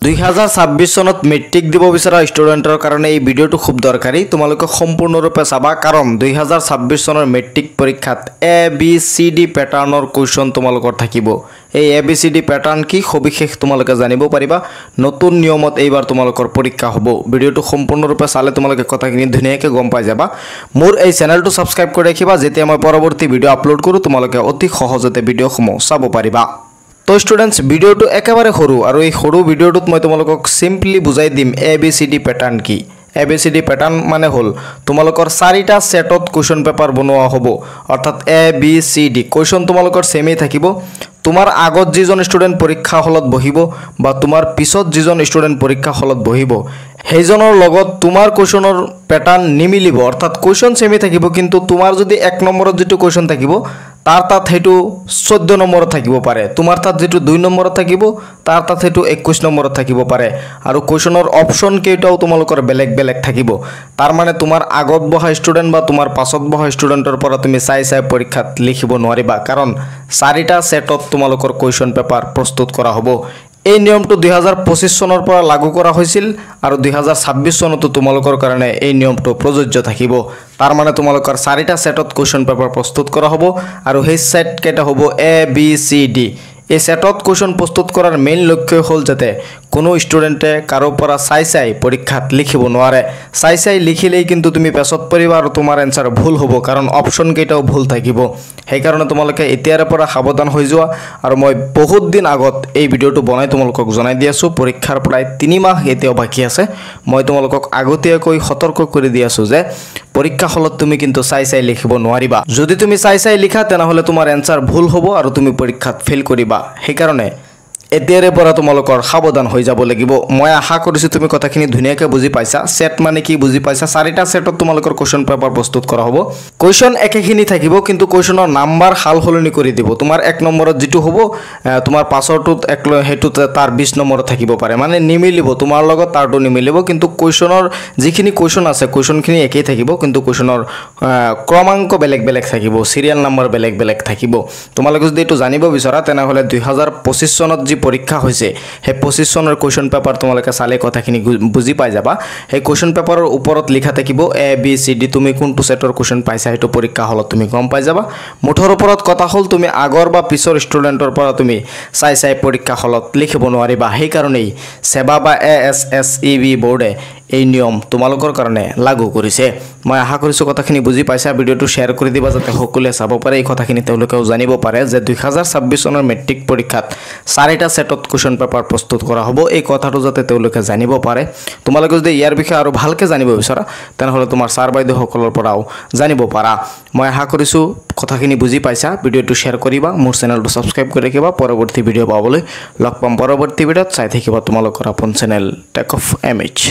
2026 সনত মেট্ৰিক দিব বিচৰা ষ্টুডেণ্টৰ কাৰণে এই ভিডিঅ'টো খুব দৰকাৰী তোমালোকে সম্পূৰ্ণৰূপে চাবা কাৰণ 2026 চনৰ মেট্ৰিক পৰীক্ষাত ABCD প্যাটাৰ্নৰ কোৱেশ্চন তোমালোকৰ থাকিব এই ABCD প্যাটাৰ্ন কি সবিশেষ তোমালোকে জানিব পাৰিবা নতুন নিয়মত এইবাৰ তোমালোকৰ পৰীক্ষা হ'ব ভিডিঅ'টো সম্পূৰ্ণৰূপে চালে তোমালোকে কথাখিনি ধুনীয়াকৈ গম পাই যাবা মোৰ এই চেনেলটো সাবস্ক্ৰাইব কৰি ৰাখিবা যেতিয়া মই পৰৱৰ্তী ভিডিঅ' আপলোড কৰো তোমালোকে অতি সহজতে ভিডিঅ'সমূহ চাব পাৰিবা তো স্টুডেন্টস ভিডিওটো একেবাৰে সৰু আৰু এই সৰু ভিডিওটোত মই তোমালোকক সিম্পলি বুজাই দিম ABCD প্যাটাৰ্ন কি ABCD প্যাটাৰ্ন মানে হল তোমালোকৰ চাৰিটা সেটত কোৱেশ্চন পেপাৰ বনোৱা হ'ব অৰ্থাৎ ABCD কোৱেশ্চন তোমালোকৰ সেমই থাকিব তোমাৰ আগত যিজন ষ্টুডেন্ট পৰীক্ষা হলত বহিব বা তোমাৰ পিছত যিজন ষ্টুডেন্ট পৰীক্ষা হলত বহিব হেজনৰ লগত তোমাৰ কোৱেশ্চনৰ প্যাটাৰ্ন নিমিলিব অৰ্থাৎ কোৱেশ্চন সেমই থাকিব কিন্তু তোমাৰ যদি 1 নম্বৰত যেটো কোৱেশ্চন থাকিব তাৰ তাত হেতু 14 নম্বৰত থাকিব পাৰে তোমাৰ তাত যেটো 2 নম্বৰত থাকিব তাৰ তাত হেতু 21 নম্বৰত থাকিব পাৰে আৰু কোৱেশ্চনৰ অপচন কেইটাও তোমালোকৰ বেলেগ বেলেগ থাকিব তাৰ মানে তোমাৰ আগত বহা ষ্টুডেন্ট বা তোমাৰ পাছত বহা ষ্টুডেন্টৰ পৰা তুমি চাই পৰীক্ষাত লিখিব নোৱাৰিবা কাৰণ চাৰিটা সেটত তোমালোকৰ কোৱেশ্চন পেপাৰ প্ৰস্তুত কৰা হ'ব এই নিয়মটো 2025 চনৰ পৰা লাগু কৰা হৈছিল আৰু 2026 চনতো তোমালোকৰ কাৰণে এই নিয়মটো প্ৰযোজ্য থাকিব তাৰ মানে তোমালোকৰ চাৰিটা সেটত কোৱেশ্চন পেপাৰ প্ৰস্তুত কৰা হ'ব আৰু সেই সেট কেটা হ'ব ABCD এই সেটত কোৱেশ্চন প্ৰস্তুত কৰাৰ মেইন লক্ষ্য হ'ল যাতে কোনো ষ্টুডেন্টে কাৰো পৰা চাই পৰীক্ষাত লিখিব নোৱাৰে চাই লিখিলেই কিন্তু তুমি পেছত পৰিবা আৰু তোমাৰ এনসাৰ ভুল হ'ব কাৰণ অপচন কেইটাও ভুল থাকিব সেই কাৰণে তোমালোকে এতিয়াৰ পৰা সাৱধান হৈ যোৱা আৰু মই বহুত দিন আগত এই ভিডিওটো বনাই তোমালোকক জনাই দি আছো পৰীক্ষাৰ প্ৰায় 3 মাহ এতিয়াও বাকি আছে মই তোমালোকক আগতীয়াকৈ সতৰ্ক কৰি দি আছো যে পৰীক্ষা হলত তুমি কিন্তু চাই লিখিব নোৱাৰিবা যদি তুমি চাই লিখা তেনা হলে তোমাৰ এনসাৰ ভুল হ'ব আৰু তুমি পৰীক্ষাত ফেল কৰিবা সেই কাৰণে এতিয়াৰে পৰা তোমালোকৰ সাৱধান হৈ যাব লাগিব মই আশা কৰিছো তুমি কথাখিনি ধুনীয়াকৈ বুজি পাইছা সেট মানে কি বুজি পাইছা চাৰিটা সেটত তোমালোকৰ কোৱেশ্চন পেপাৰ প্ৰস্তুত কৰা হ'ব কোৱেশ্চন একেখিনি থাকিব কিন্তু কোৱেশ্চনৰ নাম্বাৰ হাল হলনি কৰি দিব তোমাৰ 1 নম্বৰত যেটো হ'ব তোমাৰ পাছৰটোত হেতু তাৰ 20 নম্বৰত থাকিব পাৰে মানে নিমিলিব তোমাৰ লগত তাৰটো নিমিলিব কিন্তু কোৱেশ্চনৰ যিখিনি কোৱেশ্চন আছে কোৱেশ্চনখিনি একেই থাকিব কিন্তু কোৱেশ্চনৰ ক্ৰমাংক বেলেগ বেলেগ থাকিব সিৰিয়াল নম্বৰ বেলেগ বেলেগ থাকিব তোমালোকে যদি এটো জানিব বিচৰা তেনা হলে 2025 চনত পৰীক্ষা হৈছে হে 25 চনৰ কোৱেশ্চন পেপাৰ তোমালোকে চালে কথাখিনি বুজি পাই যাবা হে কোৱেশ্চন পেপাৰৰ ওপৰত লিখা থাকিব ABCD তুমি কোনটো সেটৰ কোৱেশ্চন পাইছা হেতু পৰীক্ষা হলত তুমি গম পাই যাবা মুঠৰ ওপৰত কথা হল তুমি আগৰ বা পিছৰ ষ্টুডেন্টৰ পৰা তুমি চাই পৰীক্ষা হলত লিখিব নোৱাৰিবা সেই কাৰণেই সেবা বা ASSEB বোৰ্ডে এই নিয়ম তোমালোকৰ কাৰণে লাগু কৰিছে মই আশা কৰিছো কথাখিনি বুজি পাইছা ভিডিওটো শেয়াৰ কৰি দিবা যাতে সকলোৱে চাব পাৰে এই কথাখিনি তেওঁলোকেও জানিব পাৰে যে 2026 চনৰ মেট্ৰিক পৰীক্ষাত চাৰিটা সেটত কোৱেশ্চন পেপাৰ প্ৰস্তুত কৰা হ'ব এই কথাটো যাতে তেওঁলোকে জানিব পাৰে তোমালোকে যদি ইয়াৰ বিষয়ে আৰু ভালকে জানিব বিচৰা তেনে হলে তোমাৰ ছাৰ বাইদেউ সকলৰ পৰাও জানিব পাৰা মই আশা কৰিছো কথাখিনি বুজি পাইছা ভিডিওটো শেয়াৰ কৰিবা মোৰ চেনেলটো সাবস্ক্ৰাইব কৰি ৰাখিবা পৰৱৰ্তী ভিডিঅ' পাবলৈ লগ পাম পৰৱৰ্তী ভিডিঅ'ত চাই থাকিবা তোমালোকৰ আপোন চেনেল টেক অফ MH